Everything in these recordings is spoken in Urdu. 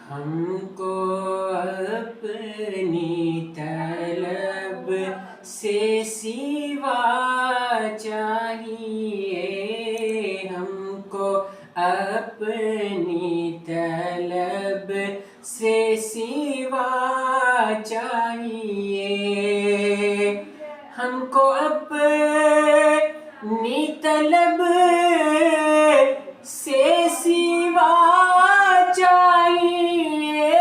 ہم کو اپنی طلب سے سوا چاہیے، ہم کو اپنی طلب سے سوا چاہیے، ہم کو اپنی طلب سے سوا چاہیے،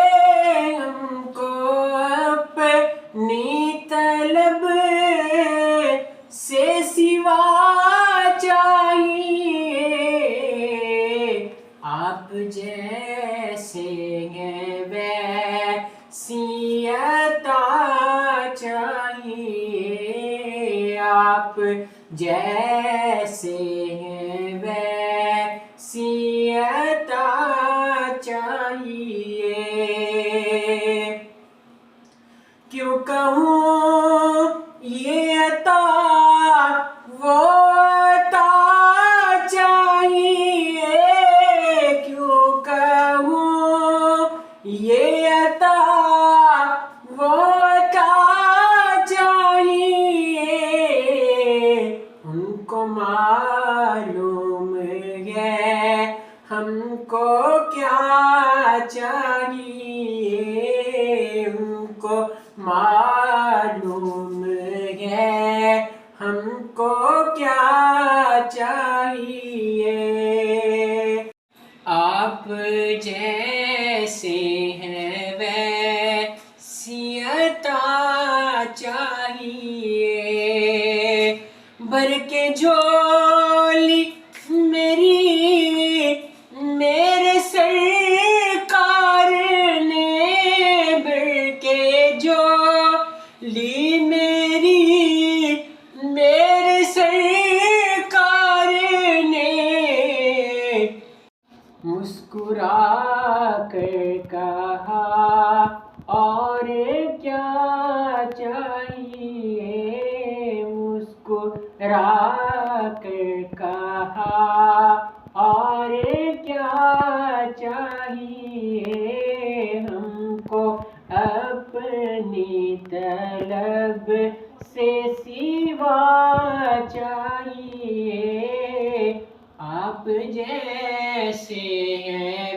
ہم کو اپنی طلب سے سوا چاہیے، آپ جیسے ہیں ویسی عطا چاہیے، آپ جیسے ہیں ویسی عطا چاہیے، کیوں کہوں یہ عطا وہ عطا چاہیے، کیوں کہوں یہ عطا وہ عطا چاہیے، ان کو معلوم ہے ہم کو کیا چاہیے، ان کو معلوم ہے ہم کو کیا چاہیے، آپ جیسے ہیں ویسی عطا چاہیے، بھر کے جھولی میرے سرکار نے، بھر کے جھولی میرے سرکار نے، مسکرا کر کہا اور کیا چاہیے، مسکرا کر کہا اور کیا چاہیے، ہم کو اپنی طلب سے سوا چاہیے، آپ جیسے ہیں